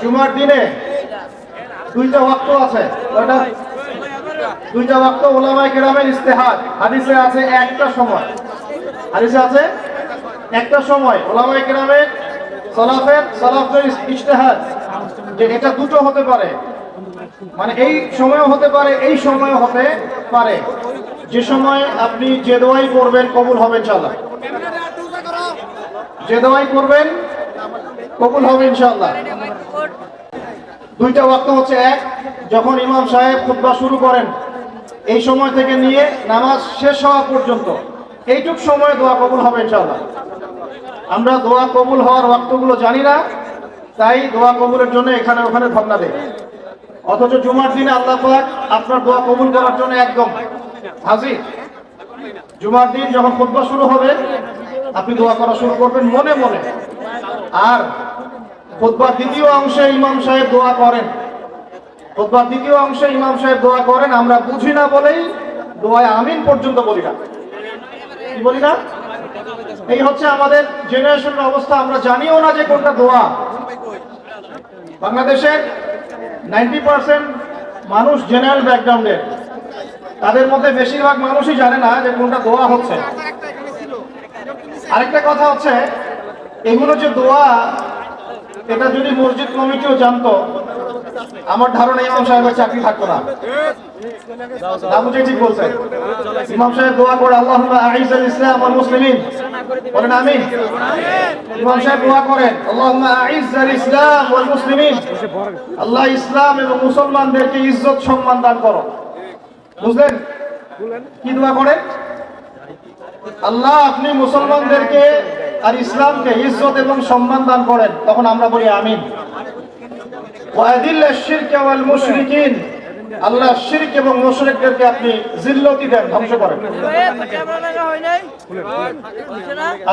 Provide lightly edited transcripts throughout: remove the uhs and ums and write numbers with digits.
জুমার দিনে দুইটা ওয়াক্ত আছে, ওটা দুইটা ওয়াক্ত উলামায়ে কেরামের ইজতিহাদ। হাদিসে আছে একটা সময়, হাদিসে আছে একটা সময় উলামায়ে কেরামের সালাফের ইজতিহাদ যে এটা দুটো হতে পারে, মানে এই সময়ও হতে পারে এই সময়ও হতে পারে। যে সময় আপনি যে দোয়াই করবেন কবুল হবে ইনশাআল্লাহ, যে দোয়াই করবেন কবুল হবে ইনশাআল্লাহ। দুইটা ওয়াক্ত হচ্ছে, এক যখন ইমাম সাহেব খুতবা শুরু করেন এই সময় থেকে নিয়ে নামাজ শেষ হওয়া পর্যন্ত এইটুক সময় দোয়া কবুল হবে ইনশাআল্লাহ। আমরা দোয়া কবুল হওয়ার ওয়াক্তগুলো জানি না, তাই দোয়া কবুলের জন্য এখানে ওখানে ধর্ণা দেয়। অথচ জুমার দিনে আল্লাহ পাক আপনার দোয়া কবুল করার জন্য একদম হাজির। জুমার দিন যখন খুতবা শুরু হবে আপনি দোয়া করা শুরু করবেন মনে মনে। আর খুতবার দ্বিতীয় অংশে ইমাম সাহেব দোয়া করেন, খুতবার দ্বিতীয় অংশে ইমাম সাহেব দোয়া করেন, আমরা বুঝি না বলেই দোয়ায় আমিন পর্যন্ত বলি না। কি বলি না? এই হচ্ছে আমাদের জেনারেশনের অবস্থা। আমরা জানিও না যে কোনটা দোয়া। বাংলাদেশের 90% মানুষ জেনারেল ব্যাকগ্রাউন্ডের, তাদের মধ্যে বেশিরভাগ মানুষই জানে না যে কোনটা দোয়া হচ্ছে। আরেকটা কথা হচ্ছে, এগুলো যে দোয়া এটা যদি মসজিদ কমিটিও জানতো, আমার ধারণা ইমাম সাহেবের চাকরি থাকতো না। ঠিক বলছেন। ইমাম সাহেব দোয়া করে আল্লাহুম্মা আইজ্জাল ইসলাম ওয়াল মুসলিমিন, বলেন আমিন। ইমাম সাহেব দোয়া করেন আল্লাহুম্মা আইজ্জাল ইসলাম ওয়াল মুসলিমিন, আল্লাহ ইসলাম এবং মুসলমানদেরকে ইজ্জত সম্মান দান করো। বুঝলেন কি দোয়া করেন? আল্লাহ আপনি মুসলমানদেরকে আর ইসলামকে ইজ্জত এবং সম্মান দান করেন। তখন আমরা বলি আমিন। ওয়াদিল্লাশ শিরকা ওয়াল মুশরিকিন, আল্লাহ শিরক এবং মুশরিকদেরকে আপনি জিল্লতি দেন, ধ্বংস করেন।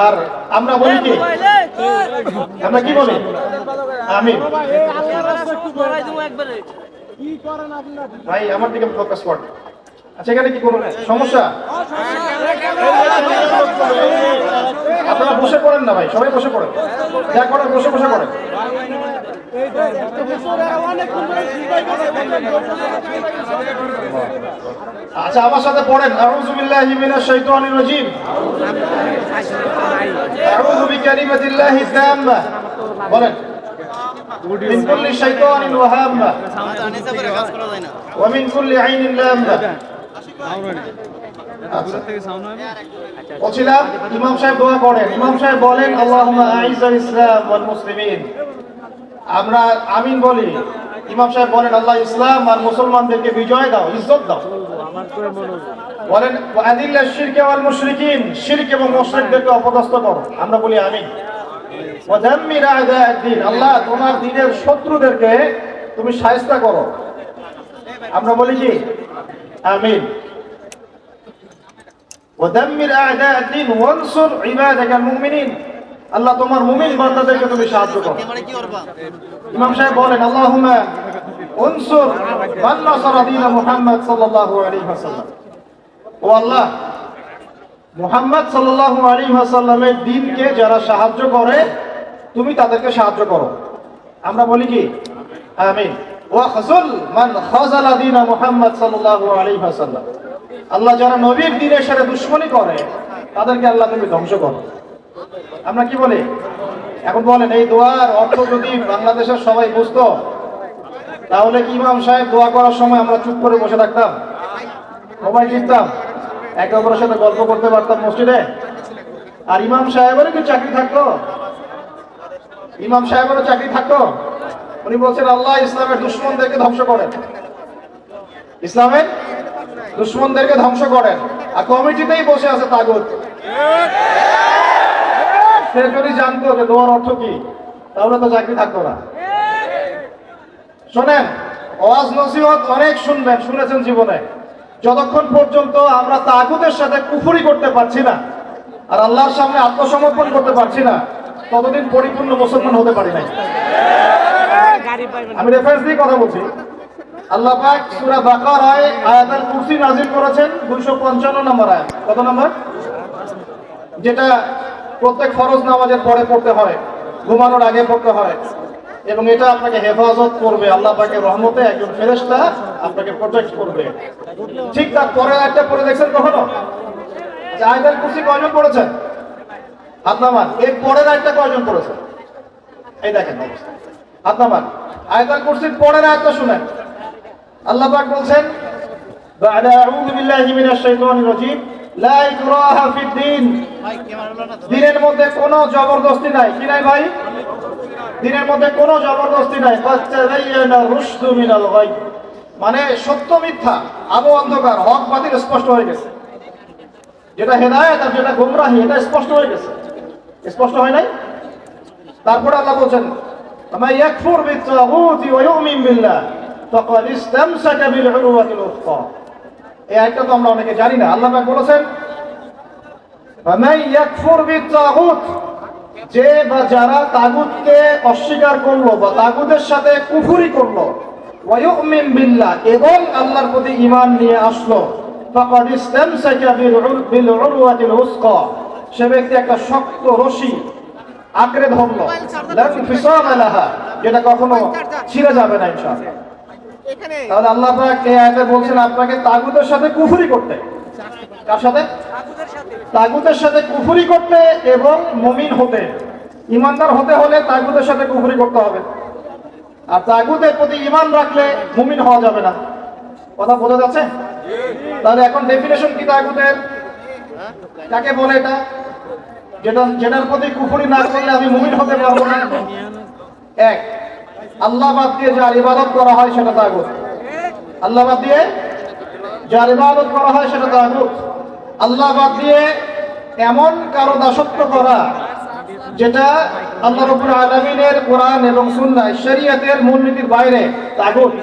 আর আমরা বলি কি? আমরা কি বলি? আমিন। ভাই আমার দিকে ফোকাস করেন। আচ্ছা এখানে কি করবেন? সমস্যা? আপনারা বসে পড়েন না ভাই, সবাই বসে পড়েন, যা করেন বসে বসে করেন। আচ্ছা আমার সাথে পড়েন, আউযু বিল্লাহি মিনাশ শাইতানির রাজীম, আউযু বিকালিমাতিল্লাহি তাম্মা, বলেন মিন কুল্লি শাইতানিন ওয়া হাম্মা ওয়া মিন কুল্লি আইনিন লাম্মা। বলছিলাম ইমাম সাহেব দোয়া করেন, ইমাম সাহেব বলেন আল্লাহুম্মা আইজ্জাল ইসলাম ওয়াল মুসলিমিন, আমরা আমিন বলি। ইমাম সাহেব বলেন আল্লাহ ইসলাম আর মুসলমানদেরকে বিজয় দাও, ইজ্জত দাও। বলেন ওয়াদিল্লাশ শিরকা ওয়াল মুশরিকিন, শিরক এবং মুশরিকদেরকে অপদস্থ করো, আমরা বলি আমিন। ওয়াদাম্মির আ'দা'আদ-দ্বীন, আল্লাহ তোমার দ্বীনের শত্রুদেরকে তুমি শায়েস্তা করো, আমরা বলি কি আমিন। ওয়াদাম্মির আ'দা'আদ-দ্বীন ওয়ানসুর ইবাদাকাল মুমিনিন, আল্লাহ তোমার মুমিন বান্দাদেরকে তুমি সাহায্য করো। ইমাম সাহেব বলেন আল্লাহুম্মা উনসুর মান নাসারা দীন মুহাম্মদ সাল্লাল্লাহু আলাইহি ওয়াসাল্লাম, ও আল্লাহ মুহাম্মদ সাল্লাল্লাহু আলাইহি ওয়াসাল্লামের দ্বীনকে যারা সাহায্য করে তুমি তাদেরকে সাহায্য করো, আমরা বলি কি আমিন। ওয়া খাযুল মান খাযালা দীন মুহাম্মদ সাল্লাল্লাহু আলাইহি ওয়াসাল্লাম, আল্লাহ যারা নবীর দ্বীনের সাথে দুশমনি করে তাদেরকে আল্লাহ তুমি ধ্বংস করো, আমরা কি বলি? এখন বলেন এই দোয়ার অর্থ যদি বাংলাদেশের সবাই বুঝতো তাহলে কি ইমাম সাহেব দোয়া করার সময় আমরা চুপ করে বসে থাকতাম, মোবাইল টিপতাম, একে অপরের সাথে গল্প করতে পারতাম মসজিদে? আর ইমাম সাহেবেরও কি চাকরি থাকতো? ইমাম সাহেবেরও চাকরি থাকতো? উনি বলছেন আল্লাহ ইসলামের দুশমনদেরকে ধ্বংস করেন, ইসলামের দুশমনদেরকে ধ্বংস করেন। আর কমিটিতেই বসে আছে তাগুত। সে যদি জানতো যে দোয়ার অর্থ কি তাহলে তো চাকরি থাকতো না। শোনেন, ওয়াজ নসিহত অনেক শুনবেন, শুনেছেন জীবনে, যতক্ষণ পর্যন্ত আমরা তাগুতের সাথে কুফরি করতে পারছি না আর আল্লাহর সামনে আত্মসমর্পণ করতে পারছি না ততদিন পরিপূর্ণ মুসলমান হতে পারি নাই। আমি রেফারেন্স দিয়ে কথা বলছি। আল্লাহ পাক সূরা বাকারায় আয়াতুল কুরসি নাযিল করেছেন 255 নম্বর আয়াত। কত নম্বর? যেটা প্রত্যেক ফরজ নামাজের পরে পড়তে হয়, ঘুমানোর আগে পড়তে হয়। এবং এটা আপনাকে হেফাজত করবে, আল্লাহ পাকের রহমতে একজন ফেরেশতা আপনাকে প্রোটেক্ট করবে। ঠিক তার পরে একটা পড়ে দেখছেন কখনো? আচ্ছা, আয়াতুল কুরসি কয়জন পড়েছেন? হাত নামান। এর পরের আয়াতটা কয়জন পড়েছেন? এই দেখেন অবস্থা, হাত নামান। আয়াতুল কুরসির পরের আয়াতটা শুনেন। আল্লাহ পাক বলছেন, বা'দা আউযু বিল্লাহি মিনাশ শাইতানির রাজীম, লা ইকরাহা ফিদ-দীন। দ্বীনের মধ্যে কোনো জবরদস্তি নাই। কি নাই ভাই? দ্বীনের মধ্যে কোনো জবরদস্তি নাই। ফাতাবায়ানা রুশদু মিনাল গায়, মানে সত্য মিথ্যা, আলো অন্ধকার, হক বাতিল স্পষ্ট হয়ে গেছে। যেটা হেদায়েত আর যেটা গোমরাহি, এটা স্পষ্ট হয়ে গেছে। স্পষ্ট হয় নাই? তারপরে আল্লাহ বলেন, মা ইয়াকফুর বিত-তাগুতি ওয়া ইউমিন বিল্লাহ ফাকাদ ইসতামসাকা বিল উরওয়াতিল উসকা। এই আয়াতটা তো আমরা অনেকে জানি না। আল্লাহ পাক বলেছেন, মা ইয়াকফুর বিত-তাগুত, যে বা যারা তাগুতকে অস্বীকার করলো বা তাগুতের সাথে কুফরি করলো, ওয়া ইউমিন বিল্লাহ, এবং আল্লাহর প্রতি ঈমান নিয়ে আসলো, ফাকাদ ইসতামসাকা বিল উরওয়াতিল উসকা, সে ব্যক্তি একটা শক্ত রশি আঁকড়ে ধরলো, লা ইনফিসাম লাহা, যেটা কখনো ছিঁড়ে যাবে না ইনশাআল্লাহ। তাহলে আল্লাহ পাক এই আয়াতে বলছেন আপনাকে তাগুতের সাথে কুফরি করতে। কার সাথে? তাগুতের সাথে কুফরি করতে এবং মুমিন হতে। ঈমানদার হতে হলে তাগুতের সাথে কুফরি করতে হবে, আর তাগুতের প্রতি ঈমান রাখলে মুমিন হওয়া যাবে না। কথা বোঝা যাচ্ছে? তাহলে এখন ডেফিনেশন কি তাগুতের? কাকে বলে এটা? যেটার প্রতি কুফরি না করলে আমি মুমিন হতে পারবো না। এক, আল্লাহ বাদ দিয়ে যার ইবাদত করা হয় সেটা তাগুত। আল্লাহ বাদ দিয়ে যার ইবাদত করা হয় সেটা তাগুত। আল্লাহ বাদ দিয়ে এমন কারো দাসত্ব করা যেটা আল্লাহ রাব্বুল আলামিনের কোরআন এবং সুন্নাহ শরীয়তের মূলনীতির বাইরে, তাগুত।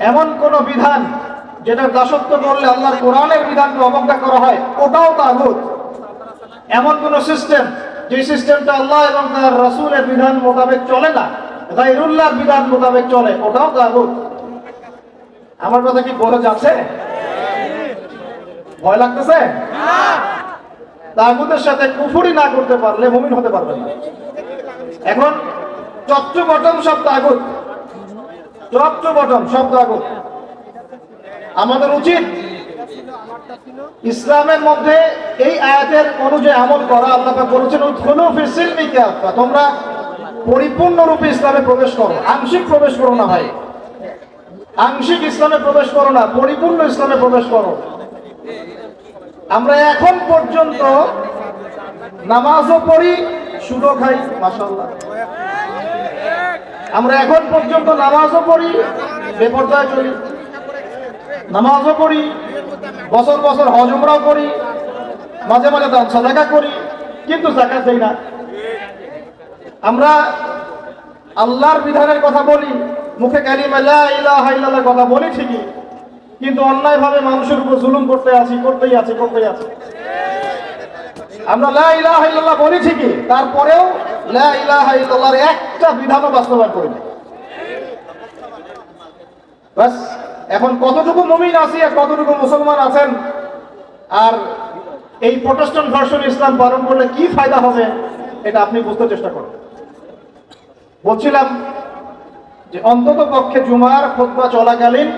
এমন কোন বিধান যেটার দাসত্ব করলে আল্লাহর কোরআনের বিধানকে অবজ্ঞা করা হয়, ওটাও তাগুত। এমন কোন সিস্টেম যে সিস্টেমটা আল্লাহ এবং তার রাসূলের বিধান মোতাবেক চলে না, গায়রুল্লাহর বিধান মোতাবেক চলে, ওটাও তাগুত। আমার কথা কি বোঝা যাচ্ছে? ভয় লাগতেছে? তাগুতের সাথে কুফরি না করতে পারলে মুমিন হতে পারবেন না। এখন চচ্চ বটম সব তাগুত, চচ্চ বটম সব তাগুত। আমাদের উচিত ইসলামের মধ্যে এই আয়াতের অনুযায়ী আমল করা। আল্লাহ পাক বলেছেন, উদখুলু ফিস সিলমি কাফা, তোমরা পরিপূর্ণরূপে ইসলামে প্রবেশ করো, আংশিক প্রবেশ করো না ভাই। আংশিক ইসলামে প্রবেশ করো না, পরিপূর্ণ ইসলামে প্রবেশ করো। আমরা এখন পর্যন্ত নামাজও পড়ি, সুদও খাই, মাশাআল্লাহ। আমরা এখন পর্যন্ত নামাজও পড়ি, বেপরদায় চলি, নামাজও পড়ি, বছর বছর হজ উমরাও করি, মাঝে মাঝে দান সাদাকা করি, কিন্তু যাকাত দেই না। আমরা আল্লাহর বিধানের কথা বলি, মুখে কালিমা লা ইলাহা ইল্লাল্লাহর কথা বলি ঠিকই, কিন্তু অন্যায়ভাবে মানুষের উপর জুলুম করতেই আছি। আমরা লা ইলাহা ইল্লাল্লাহ বলি ঠিকই, তারপরেও লা ইলাহা ইল্লাল্লাহর একটা বিধানও বাস্তবায়ন করি না। বাস, এখন কতটুকু মুমিন আছি আর কতটুকু মুসলমান আছেন, আর এই প্রোটেস্ট্যান্ট ভার্সন ইসলাম পালন করলে কি ফায়দা হবে, এটা আপনি বুঝতে চেষ্টা করুন। বলছিলাম যে অন্তত পক্ষে জুমার খুতবা চলাকালীন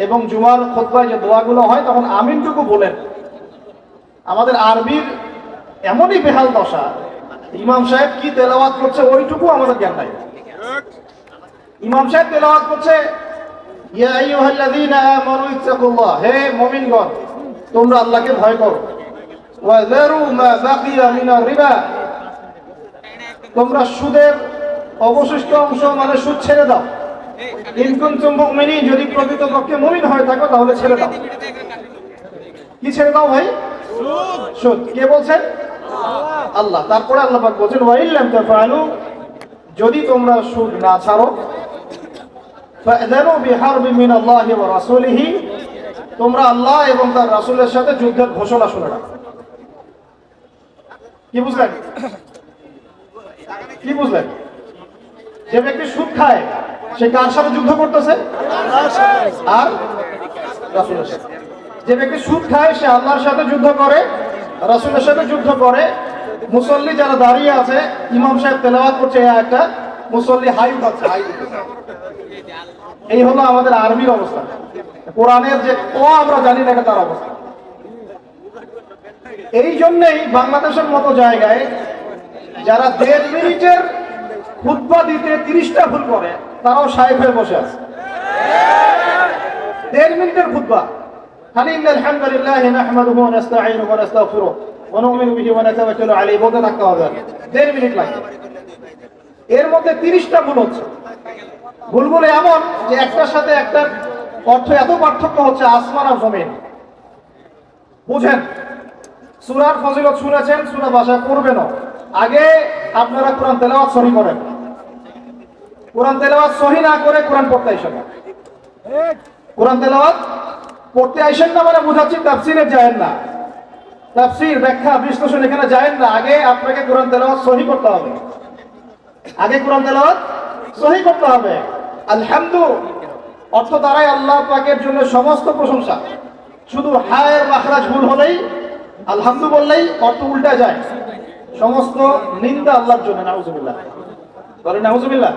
এবং জুমার খুতবায় যে দোয়াগুলো হয় তখন আমিনটুকু বলেন। আমাদের আরবির এমনই বেহাল দশা, ইমাম সাহেব কি তেলাওয়াত করছে ওইটুকু আমাদের জ্ঞান নাই। ইমাম সাহেব তেলাওয়াত করছে, ইয়া আইয়ুহাল্লাযীনা আমানু ইত্তাকুল্লাহ, হে মুমিনগণ তোমরা আল্লাহকে ভয় করো, ওয়া যারু মা বাকিয়া মিনার রিবা, তোমরা সুদের অবশিষ্ট অংশ মানে সুদ ছেড়ে দাও। ইন কুনতুম মুমিনিন, যদি প্রকৃতপক্ষে মুমিন হয়ে থাকো তাহলে ছেড়ে দাও। কি ছেড়ে দাও ভাই? সুদ। কে বলছেন? আল্লাহ। তারপরে আল্লাহ পাক বলেন, ওয়া ইল্লাম তাফআলু, যদি তোমরা সুদ না ছাড়ো, ফা'যানু বিহারবিন মিনাল্লাহি ওয়া রাসূলিহি, তোমরা আল্লাহ এবং তার রাসূলের সাথে যুদ্ধের ঘোষণা শুনে নাও। কি বুঝলেন? কি বুঝলেন? যে ব্যক্তি সুদ খায় সে কার সাথে যুদ্ধ করতেছে? আর রাসূলের সাথে। যে ব্যক্তি সুদ খায় সে আল্লাহর সাথে যুদ্ধ করে, রাসূলের সাথে যুদ্ধ করে। মুসল্লি যারা দাঁড়িয়ে আছে, ইমাম সাহেব তেলাওয়াত করছে এই আয়াতটা, মুসল্লি হাই উঠাচ্ছে, হাই উঠাচ্ছে। এই হলো আমাদের আর্মির অবস্থা। কোরআনের যে ক আমরা জানি না, এটা তার অবস্থা। এই জন্যই বাংলাদেশের মতো জায়গায় যারা 1.5 মিনিটের খুতবা দিতে 30টা ভুল করে, তারাও শায়েখ হয়ে বসে আছে। 1.5 মিনিটের খুতবা, খালি ইন্নাল হামদুলিল্লাহ নাহমাদুহু ওয়া নাস্তাঈনুহু ওয়া নাস্তাগফিরুহু ওয়া নু'মিনু বিহি ওয়া নাতাওয়াক্কালু আলাইহি বলতে থাকতে হবে। 1.5 মিনিট লাগে, এর মধ্যে 30টা ভুল হচ্ছে। ভুলগুলো এমন যে একটার সাথে একটা অর্থ এত পার্থক্য হচ্ছে আসমান আর জমিন। বুঝেন, সূরার ফজিলত শুনেছেন, সূরা ভাষায় পড়বেন। আগে আপনারা কোরআন তেলাওয়াত সহি করেন। কোরআন তেলাওয়াত সহি না করে কোরআন পড়তে আইসেন না। কোরআন তেলাওয়াত পড়তে আইসেন না মানে বুঝাচ্ছি তাফসীরে যায়েন না, তাফসীর ব্যাখ্যা বিশ্লেষণ এখানে যায়েন না। আগে আপনাকে কোরআন তেলাওয়াত সহি করতে হবে। আগে কোরআন তেলাওয়াত সহি করতে হবে। আলহামদু অর্থ দ্বারাই আল্লাহ পাকের জন্য সমস্ত প্রশংসা। শুধু হায়ের মাখরাজ ভুল হলেই, আলহামদু বললেই অর্থ উল্টা যায়। সমস্ত নিন্দা আল্লাহর জন্য। নাউজুবিল্লাহ, বলেন নাউজুবিল্লাহ।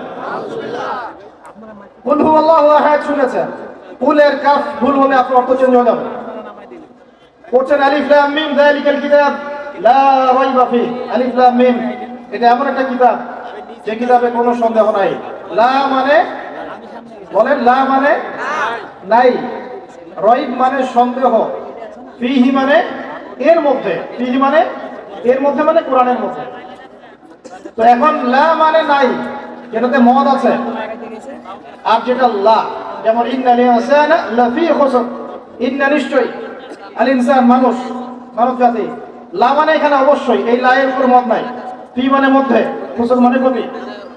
কুল হুয়াল্লাহু আহাদ শুনেছেন, কুলের কাফ ভুল হলে আপনার অর্থ চেঞ্জ হয়ে যাবে। পড়ছেন আলিফ লাম মিম যালিকাল কিতাব লা রাইবা ফি। আলিফ লাম মিম এটা এমন একটা কিতাব যে কিতাবে কোনো সন্দেহ নাই। লা মানে, বলেন লা মানে নাই, রাইব মানে সন্দেহ, ফিহি মানে এর মধ্যে, ফিহি মানে এর মধ্যে মানে কোরআনের মধ্যে। তো এখন লা মানে নাই, এটাতে মদ আছে। আর যেটা লা, যেমন ইন্নাল ইনসানা লাফি খুসর, ইন্না নিশ্চয়, আল ইনসান মানুষ, মানব জাতি। লা মানে এখানে অবশ্যই, এই লা এর উপর মদ নাই। ফি মানে মধ্যে, খুসর মানে ক্ষতি।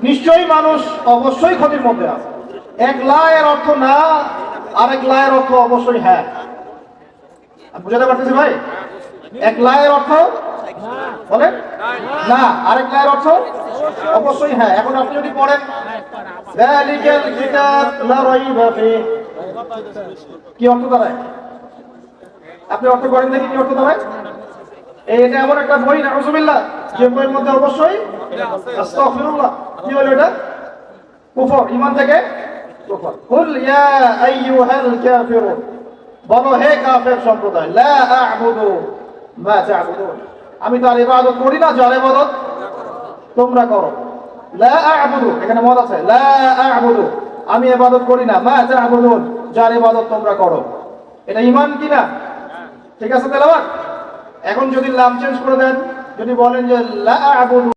নিশ্চয়ই মানুষ অবশ্যই ক্ষতির মধ্যে আছে। এক লা এর অর্থ না, আরেক লা এর অর্থ অবশ্যই হ্যাঁ। বুঝাতে পারতেছি ভাই? এক লা এর অর্থ বলেন না, আরেক লা এর অর্থ অবশ্যই হ্যাঁ। এখন আপনি যদি পড়েন যালিকাল কিতাব লা রাইবা ফি, কি অর্থ দাঁড়ায়? আপনি অর্থ করেন দেখি কি অর্থ দাঁড়ায়? এটা এমন একটা বই, নাউজুবিল্লাহ, যে বইয়ের মধ্যে অবশ্যই আস্তাগফিরুল্লাহ, কি হলো এটা? কুফর, ঈমান থেকে কুফর। কুল ইয়া আইয়ুহাল কাফিরুন, বলো হে কাফের সম্প্রদায়, লা আ'বুদু মা তা'বুদুন, আমি তার ইবাদত করি না যার ইবাদত তোমরা করো। লা আ'বুদু, এখানে মত আছে, লা আ'বুদু, আমি ইবাদত করি না, মা তা'বুদুন, যার ইবাদত তোমরা করো। এটা ঈমান কি না? ঠিক আছে তেলাওয়াত। এখন যদি লাম চেঞ্জ করে দেন, যদি বলেন যে লা আ'বুদু